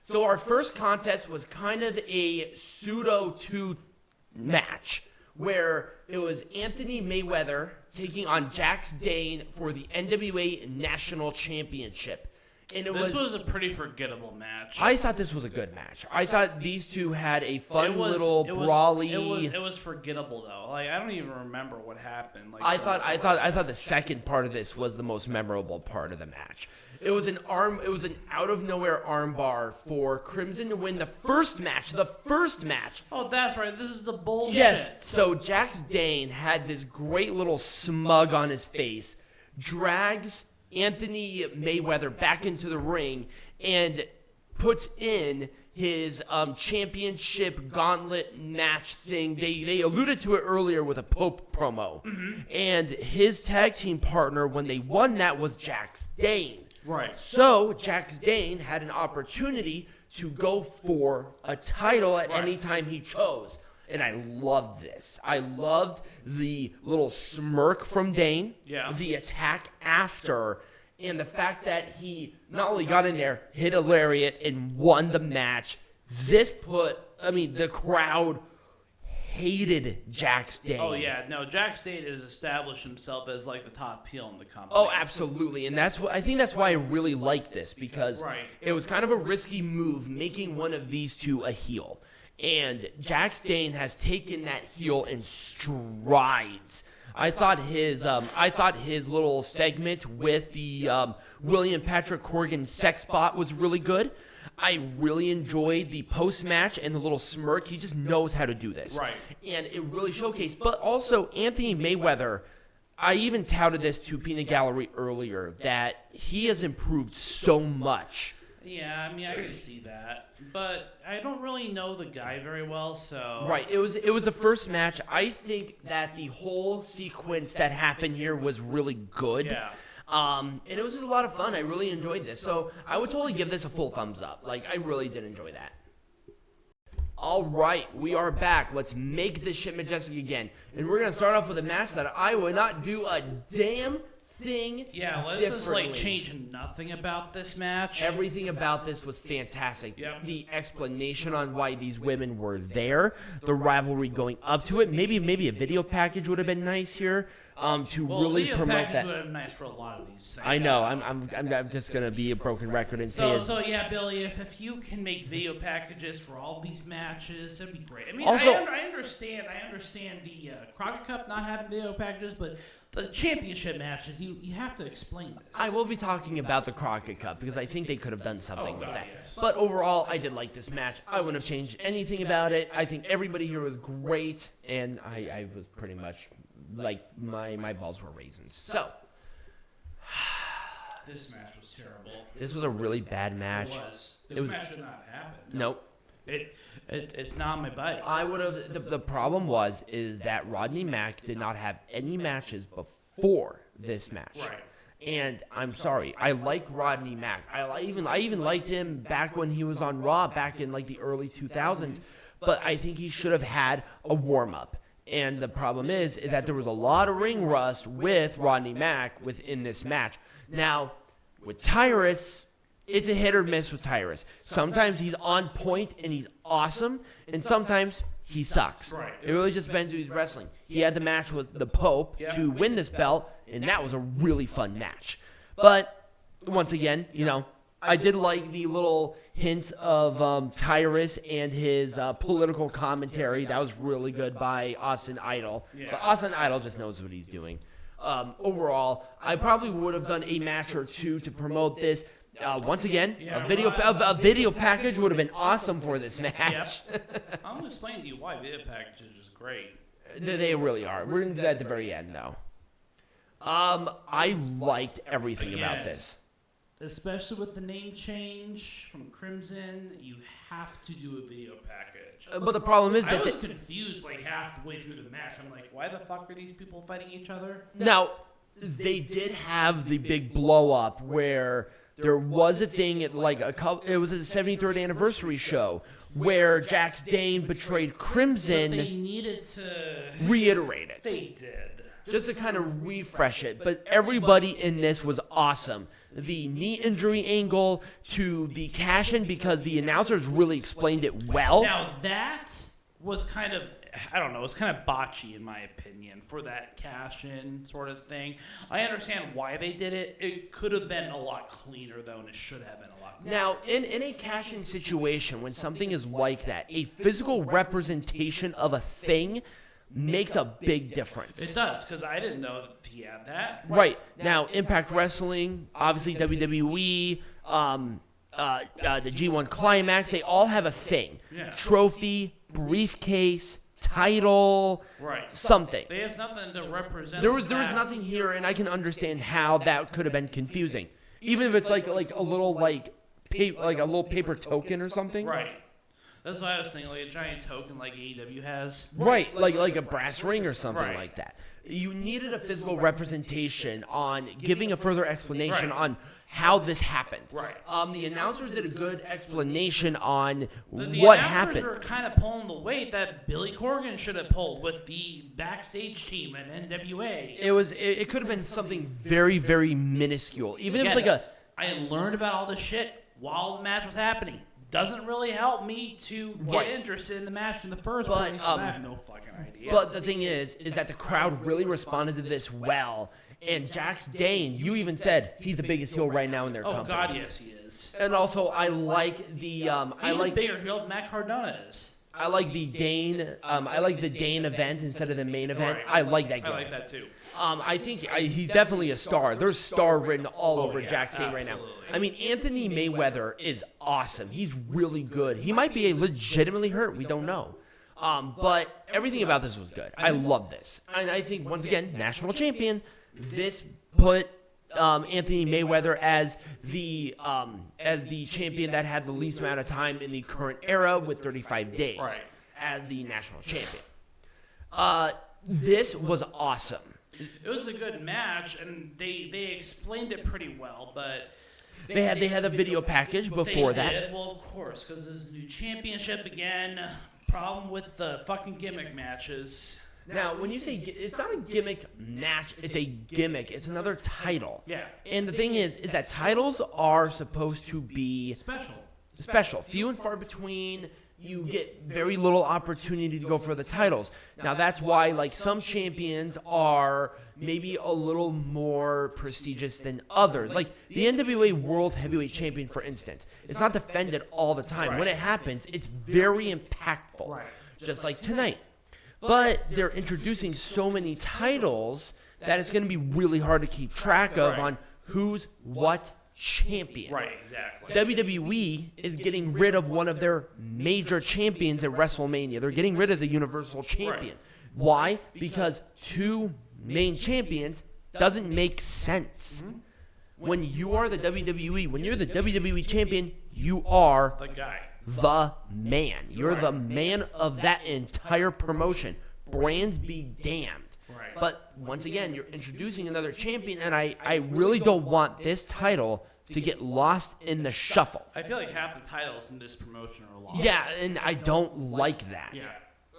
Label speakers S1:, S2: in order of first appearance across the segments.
S1: So our first contest was kind of a pseudo-2 match where it was Anthony Mayweather taking on Jax Dane for the NWA National Championship. And
S2: this was a pretty forgettable match.
S1: I thought this was a good match. I thought these two had a fun little brawly.
S2: It was forgettable though. Like I don't even remember what happened. Like
S1: I thought the second part of this was the most memorable part of the match. It was an out of nowhere arm bar for Crimson to win the first match. The first match.
S2: Oh, that's right. This is the bullshit.
S1: Yes. So Jax Dane had this great little smug on his face, drags Anthony Mayweather back into the ring and puts in his championship gauntlet match thing. They alluded to it earlier with a Pope promo. Mm-hmm. And his tag team partner when they won that was Jax Dane.
S2: Right.
S1: So Jax Dane had an opportunity to go for a title at any time he chose. And I loved this. I loved the little smirk from Dane, the attack after, and the fact that he not only got in there, hit a lariat, and won the match. The crowd hated Jax Dane.
S2: Oh, yeah. No, Jax Dane has established himself as, like, the top heel in the company.
S1: Oh, absolutely. And I think that's why I really like this, because it was kind of a risky move making one of these two a heel. And Jax Dane has taken that heel in strides. I thought his little segment with the William Patrick Corgan sex bot was really good. I really enjoyed the post-match and the little smirk. He just knows how to do this.
S2: Right.
S1: And it really showcased. But also, Anthony Mayweather, I even touted this to Peanut Gallery earlier, that he has improved so much.
S2: Yeah, I mean, I can see that. But I don't really know the guy very well, so...
S1: Right, it was the first match. I think that the whole sequence that happened here was really good.
S2: Yeah.
S1: And it was just a lot of fun. I really enjoyed this. So I would totally give this a full thumbs up. Like, I really did enjoy that. All right, we are back. Let's make this shit majestic again. And we're going to start off with a match that I would not do a damn thing.
S2: Yeah, let's just change nothing about this match.
S1: Everything about this was fantastic.
S2: Yep.
S1: The explanation on why these women were there, the rivalry going up to it. Maybe a video package would have been nice here to really promote that.
S2: Would have been nice for a lot of these things.
S1: I know. I'm just gonna be a broken record and say.
S2: So yeah, Billy, if you can make video packages for all these matches, that'd be great. I mean,
S1: also,
S2: I understand the Crockett Cup not having video packages, but the championship matches, you have to explain this.
S1: I will be talking about the Crockett Cup because I think they could have done something with that.
S2: Yes.
S1: But overall, I did like this match. I wouldn't have changed anything about it. I think everybody here was great, and I was pretty much like my balls were raisins. So
S2: this match was terrible.
S1: This was a really bad match.
S2: It was. This match should not have happened.
S1: Nope.
S2: It's not my buddy.
S1: I would have. The problem is that Rodney Mack did not have any matches before this match.
S2: Right.
S1: And I'm sorry, I like Rodney Mack. I even liked him back when he was on Raw back in like the early 2000s. But I think he should have had a warm up. And the problem is that there was a lot of ring rust with Rodney Mack within this match. Now, with Tyrus, it's a hit or miss with Tyrus. Sometimes he's on point and he's awesome, and sometimes he sucks.
S2: Right.
S1: It really just depends who he's wrestling. He had the match with the Pope to win this belt, and that was a really fun match. But once again, I did like the little hints of Tyrus and his political commentary. That was really good by Austin Idol.
S2: Yeah.
S1: But Austin Idol just knows what he's doing. Overall, I probably would have done a match or two to promote this. Once again, a video package would have been awesome for this match.
S2: Yep. I'm going to explain to you why video packages is great.
S1: They really are. We're going to do that at the very end, though. I liked everything about this.
S2: Especially with the name change from Crimson, you have to do a video package.
S1: But the problem is that
S2: I was confused like halfway through the match. I'm like, why the fuck are these people fighting each other?
S1: Now, they did have the big blow up where there was a thing at like it was a 73rd anniversary show where Jax Dane betrayed Crimson.
S2: But they needed to
S1: reiterate it.
S2: They did.
S1: Just to kind of refresh it. But everybody in this was awesome. the knee injury angle to the cash-in because the announcers really explained it well.
S2: Now, that was kind of, I don't know, it was kind of botchy in my opinion for that cash-in sort of thing. I understand why they did it. It could have been a lot cleaner, though, and it should have been a lot cleaner.
S1: Now, in a cash-in situation, when something is like that, a physical representation of a thing makes a big difference.
S2: It does, because I didn't know that he had that.
S1: Right. Now, Impact Wrestling, obviously WWE, the G1 Climax, they all have a thing.
S2: Yeah.
S1: Trophy, briefcase, title,
S2: right.
S1: something.
S2: They have something to represent.
S1: There was nothing here, and I can understand how that could have been confusing. Even if it's like a little paper token or something.
S2: Right. That's what I was thinking, like a giant token like AEW has.
S1: Right, like a brass ring or something like that. You needed a physical representation on giving a further explanation on how this happened.
S2: Right.
S1: The announcers did a good explanation on
S2: the
S1: what
S2: happened. The
S1: happened.
S2: announcers are kind of pulling the weight that Billy Corgan should have pulled with the backstage team at NWA.
S1: It could have been something very, very minuscule. Even if it's like
S2: I learned about all this shit while the match was happening. Doesn't really help me to get interested in the match in the first place. I have no fucking idea.
S1: But the thing is that the crowd really responded to this well. And Jax Dane, you even said he's the biggest heel right now in their company.
S2: Oh God, yes he is.
S1: And also, I like the
S2: he's a bigger heel than Matt Cardona is.
S1: I like the Dane. I like the Dane event instead of the main event. I like that.
S2: I like that too.
S1: I think he's definitely a star. There's star written all over Jax Dane right now. I mean, Anthony Mayweather is awesome. He's really good. He might be legitimately hurt. We don't know. But everything about this was good. I love this, and I think once again, national champion. This put Anthony Mayweather as the champion that had the least amount of time in the current era with 35 days as the national champion. This was awesome.
S2: It was a good match, and they explained it pretty well, but
S1: they had a video package before that.
S2: Did. Well, of course, because this new championship again. Problem with the fucking gimmick matches.
S1: Now, when you say it's not a gimmick match, it's a gimmick. It's another title.
S2: Yeah.
S1: And the thing is that titles are supposed to be special, few and far between. You get very little opportunity to go for the titles. Now, that's why, like, some champions are maybe a little more prestigious than others. Like, the NWA World Heavyweight Champion, for instance. It's not defended all the time. When it happens, it's very impactful, just like tonight. But they're introducing so many titles that it's going to be really hard to keep track of on who's what champion.
S2: Right, exactly.
S1: WWE is getting rid of one of their major champions at WrestleMania. They're getting rid of the Universal Champion. Why? Because two main champions doesn't make sense. When you are the WWE, when you're the WWE champion, you are
S2: the guy.
S1: The man. You're the man of that entire promotion. Brands be damned. But once again, you're introducing another champion, and I really don't want this title to get lost in the shuffle.
S2: I feel like half the titles in this promotion are lost.
S1: Yeah, and I don't like that.
S2: Yeah.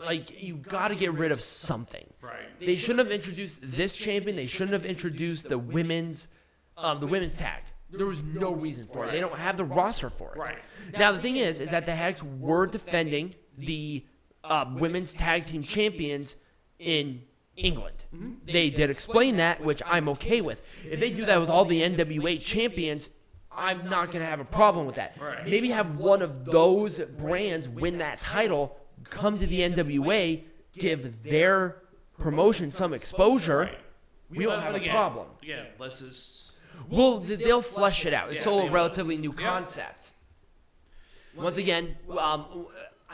S1: Like, you got to get rid of something.
S2: Right.
S1: They shouldn't have introduced this champion. They shouldn't have introduced the women's tag. There was no reason for it. They don't have the roster for it.
S2: Right.
S1: Now, the thing is that the Hags were defending the women's tag team champions in England. They did explain that, which I'm okay with. If they do that with all the NWA champions, I'm not going to have a problem with that.
S2: Right.
S1: Maybe have one of those brands win that title, come to the NWA, give their promotion some exposure. We don't have a problem.
S2: Yeah, let's just...
S1: Well, they'll flesh it out. It's still a relatively new concept. Once again,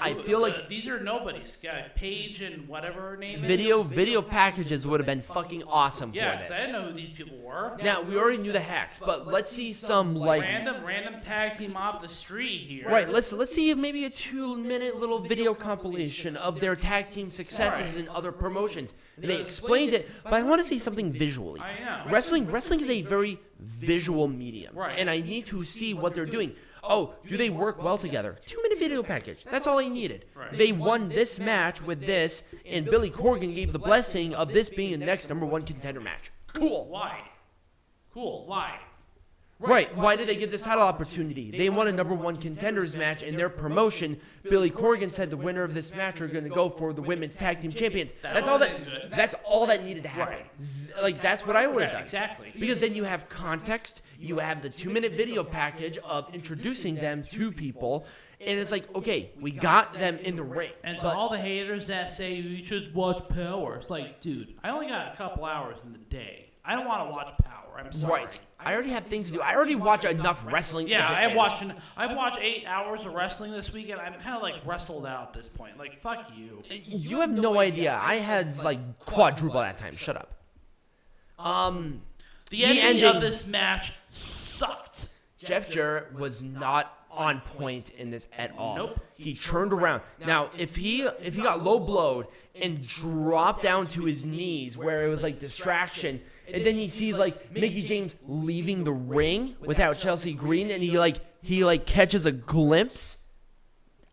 S1: I feel like
S2: these are nobodies. Paige and whatever her name is.
S1: Video packages would have been fucking awesome for this.
S2: Yeah, because I didn't know who these people were.
S1: Now, we already knew the Hacks, but let's see some, like...
S2: Random tag team off the street here.
S1: Right, let's see maybe a 2-minute little video compilation of their tag team successes in other promotions. They explained it, but I want to see something visually.
S2: I know.
S1: Wrestling is a very visual medium,
S2: right?
S1: And I need to see what they're doing. Oh, do they work well together? 2-minute video package. That's all I needed.
S2: Right.
S1: They won this match with this, and Billy Corgan gave the blessing of this being the next #1 contender match. Cool.
S2: Why? Cool. Why?
S1: Right. Why did they get this title opportunity? They won a number one contenders match in their promotion. Billy Corgan said the winner of this match are going to go for the women's tag team champions. That's all that needed to happen. Like, that's what I would have done.
S2: Exactly.
S1: Because then you have context. You have the 2-minute video package of introducing them to people. And it's like, okay, we got them in the ring.
S2: And to all the haters that say you should watch Power, it's like, dude, I only got a couple hours in the day. I don't want to watch Power. I'm sorry.
S1: Right. I already have things to do. I already watch enough wrestling.
S2: Yeah,
S1: I've
S2: watched 8 hours of wrestling this weekend. I'm kind of like wrestled out at this point. Like, fuck you.
S1: You have no idea. I had like quadruple that time. Shut up.
S2: The ending of this match sucked.
S1: Jeff Jarrett was not on point in this at all.
S2: Nope.
S1: He turned around. Now, if he got low blowed and dropped down to his knees where it was like distraction, and then he sees like Mickie James leaving the ring without Chelsea Green, and he catches a glimpse,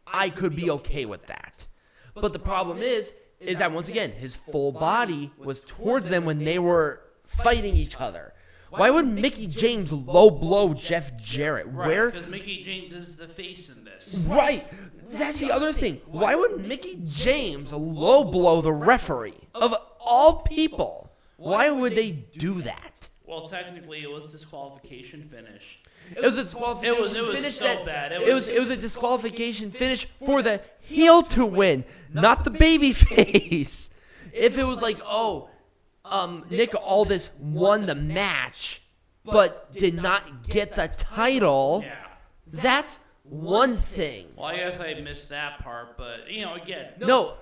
S1: I could be okay with that. But the problem is that once again, his full body was towards them when they were fighting each other. Why would Mickie James low blow Jeff Jarrett?
S2: Right, because Mickie James is the face in this.
S1: Right. That's the other thing. Why would Mickie James low blow the referee? Of all people, why would they do that?
S2: Well, technically, it was disqualification finish.
S1: It was a disqualification finish.
S2: It was so bad.
S1: It was a disqualification finish for the heel to win, not the baby face. If it was like, Nick Aldis won the match, but did not get the title.
S2: Yeah.
S1: That's one thing.
S2: Well, I guess I missed that part, but again.
S1: No.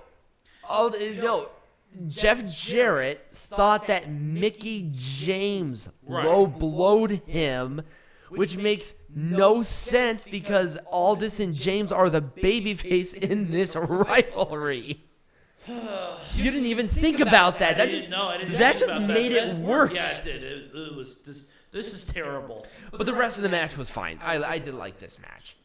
S1: Jeff Jarrett thought that Mickie James low blowed him, which makes no sense because Aldis and James are the babyface in this rivalry. You didn't even think about that.
S2: I didn't
S1: that just made it worse.
S2: Yeah, it did. It was this is terrible.
S1: But the rest of the match was fine. I did like this match.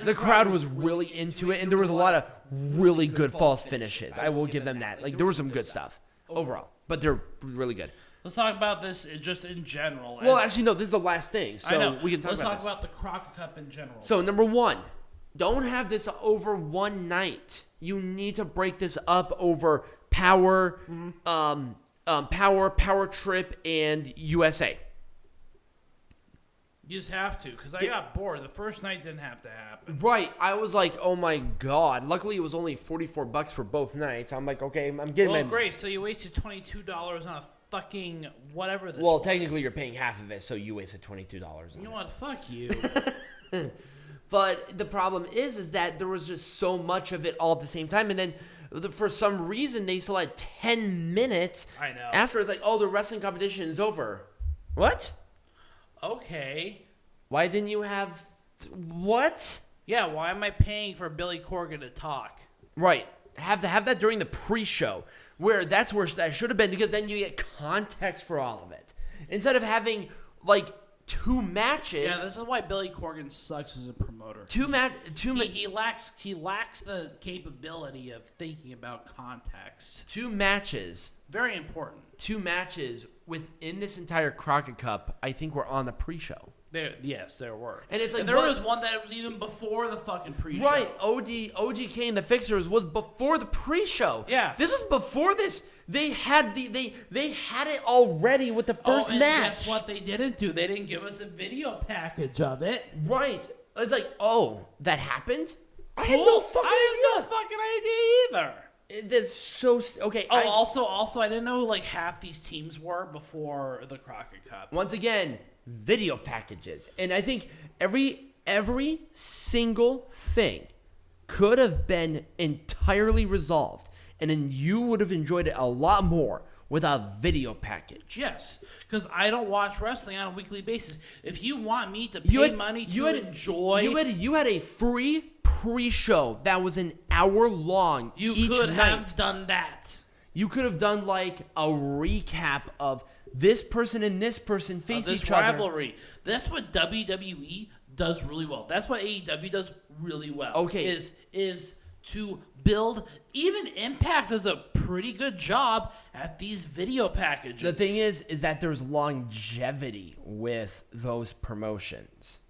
S1: The crowd was really into it, and there was a lot of really good false finishes. I will give them that. Like, there was some good stuff overall, but they're really good.
S2: Let's talk about this just in general.
S1: Well, actually, no. This is the last thing, so
S2: I know.
S1: we can talk
S2: Let's
S1: about
S2: talk
S1: this.
S2: about the Crockett Cup in general.
S1: So, number one, don't have this over one night. You need to break this up over Power, Power Trip, and USA.
S2: You just have to, because I got bored. The first night didn't have to happen.
S1: Right. I was like, oh my God. Luckily, it was only $44 for both nights. I'm like, okay, I'm getting
S2: Well, great. So you wasted $22 on a fucking whatever this
S1: Well,
S2: was.
S1: technically, you're paying half of it, so you wasted $22 on
S2: You know what? Fuck you.
S1: But the problem is that there was just so much of it all at the same time. And then for some reason, they still had 10 minutes.
S2: I know.
S1: After it's like, oh, the wrestling competition is over. What?
S2: Okay.
S1: Why didn't you have... What?
S2: Yeah, why am I paying for Billy Corgan to talk?
S1: Right. Have that during the pre-show. That's where that should have been, because then you get context for all of it. Instead of having, like... 2 matches.
S2: Yeah, this is why Billy Corgan sucks as a promoter. He lacks the capability of thinking about context.
S1: 2 matches.
S2: Very important.
S1: 2 matches within this entire Crockett Cup, I think, were on the pre-show.
S2: Yes, there were.
S1: And it's like,
S2: and there was one that was even before the fucking pre-show.
S1: Right. OGK and the Fixers was before the pre-show.
S2: Yeah.
S1: This was before this. They had it already with the first
S2: and
S1: match.
S2: Guess what they didn't do? They didn't give us a video package of it.
S1: Right. It's like, oh, that happened?
S2: I have no fucking idea either.
S1: That's so okay.
S2: Also, I didn't know who like half these teams were before the Crockett Cup.
S1: Once again, video packages, and I think every single thing could have been entirely resolved, and then you would have enjoyed it a lot more with a video package.
S2: Yes, because I don't watch wrestling on a weekly basis. If you want me to pay money to enjoy,
S1: you had a free pre-show that was an hour long.
S2: You could have done that.
S1: You could have done like a recap of this person and this person face each other.
S2: This rivalry. That's what WWE does really well. That's what AEW does really well.
S1: Okay.
S2: Is to build. Even Impact does a pretty good job at these video packages.
S1: The thing is that there's longevity with those promotions.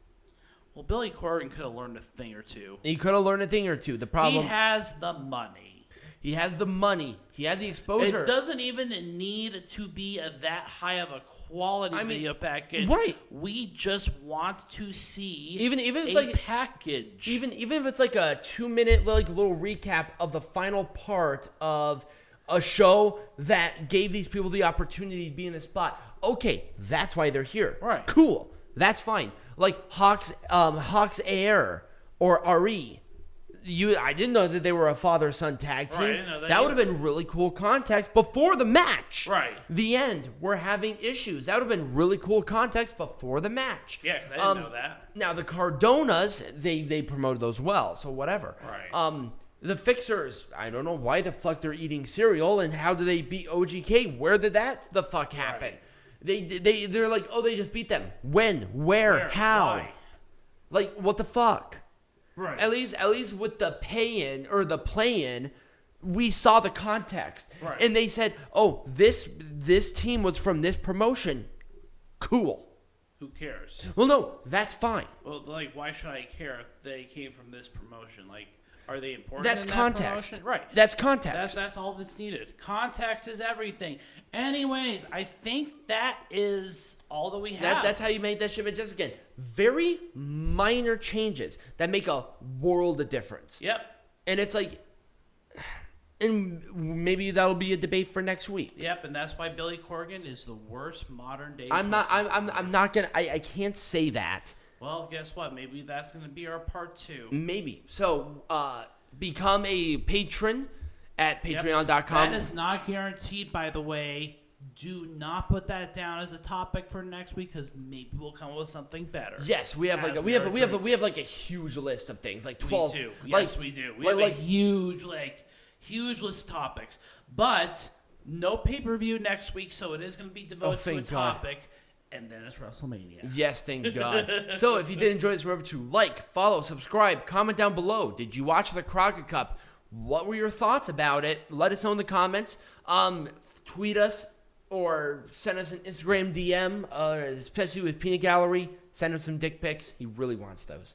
S2: Well, Billy Corgan could have learned a thing or two.
S1: He could have learned a thing or two. The problem,
S2: he has the money.
S1: He has the money. He has the exposure.
S2: It doesn't even need to be that high of a quality video package.
S1: Right.
S2: We just want to see
S1: even if it's
S2: a package.
S1: Even if it's like a 2-minute like little recap of the final part of a show that gave these people the opportunity to be in a spot. Okay, that's why they're here.
S2: Right.
S1: Cool. That's fine. Like Hawks Aerie or Aerie. I didn't know that they were a father-son tag team.
S2: Right, I didn't know that
S1: that would have been really cool context before the match.
S2: Right.
S1: The end. We're having issues. That would have been really cool context before the match.
S2: Yeah, because I didn't know that.
S1: Now, the Cardonas, they promoted those well, so whatever.
S2: Right.
S1: The Fixers, I don't know why the fuck they're eating cereal, and how did they beat OGK? Where did that the fuck happen? Right. They're like, oh, they just beat them. When? Where? How?
S2: Why?
S1: Like, what the fuck?
S2: Right.
S1: At least with the pay-in or the play-in, we saw the context.
S2: Right.
S1: And they said, oh, this team was from this promotion. Cool.
S2: Who cares?
S1: Well, no, that's fine.
S2: Well, like, why should I care if they came from this promotion? Like, are they important
S1: That's
S2: in
S1: context.
S2: that promotion? Right.
S1: That's context.
S2: That's all that's needed. Context is everything. Anyways, I think that is all that we have.
S1: That's how you make that shipment. Just again, very minor changes that make a world of difference.
S2: Yep.
S1: And it's like, and maybe that'll be a debate for next week.
S2: Yep, and that's why Billy Corgan is the worst modern day.
S1: I'm not gonna. I can't say that.
S2: Well, guess what? Maybe that's going to be our part 2.
S1: Maybe. So, become a patron at patreon.com.
S2: That is not guaranteed, by the way. Do not put that down as a topic for next week, because maybe we'll come up with something better.
S1: Yes, we have we have like a huge list of things, like 12.
S2: We do. Yes, we do. We have a huge list of topics. But no pay-per-view next week, so it is going to be devoted to a topic. And then it's WrestleMania.
S1: Yes, thank God. So if you did enjoy this, remember to like, follow, subscribe, comment down below. Did you watch the Crockett Cup? What were your thoughts about it? Let us know in the comments. Tweet us or send us an Instagram DM, especially with Peanut Gallery. Send him some dick pics. He really wants those.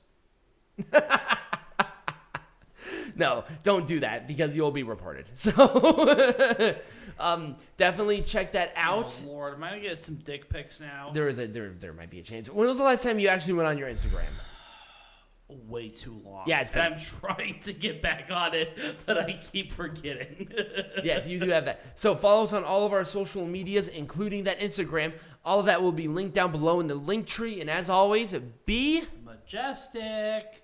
S1: No, don't do that because you'll be reported. So definitely check that out.
S2: Oh Lord, am I gonna get some dick pics now?
S1: There might be a chance. When was the last time you actually went on your Instagram?
S2: Way too long.
S1: Yeah, it's been.
S2: And I'm trying to get back on it, but I keep forgetting.
S1: Yes, you do have that. So follow us on all of our social medias, including that Instagram. All of that will be linked down below in the link tree. And as always, be
S2: majestic.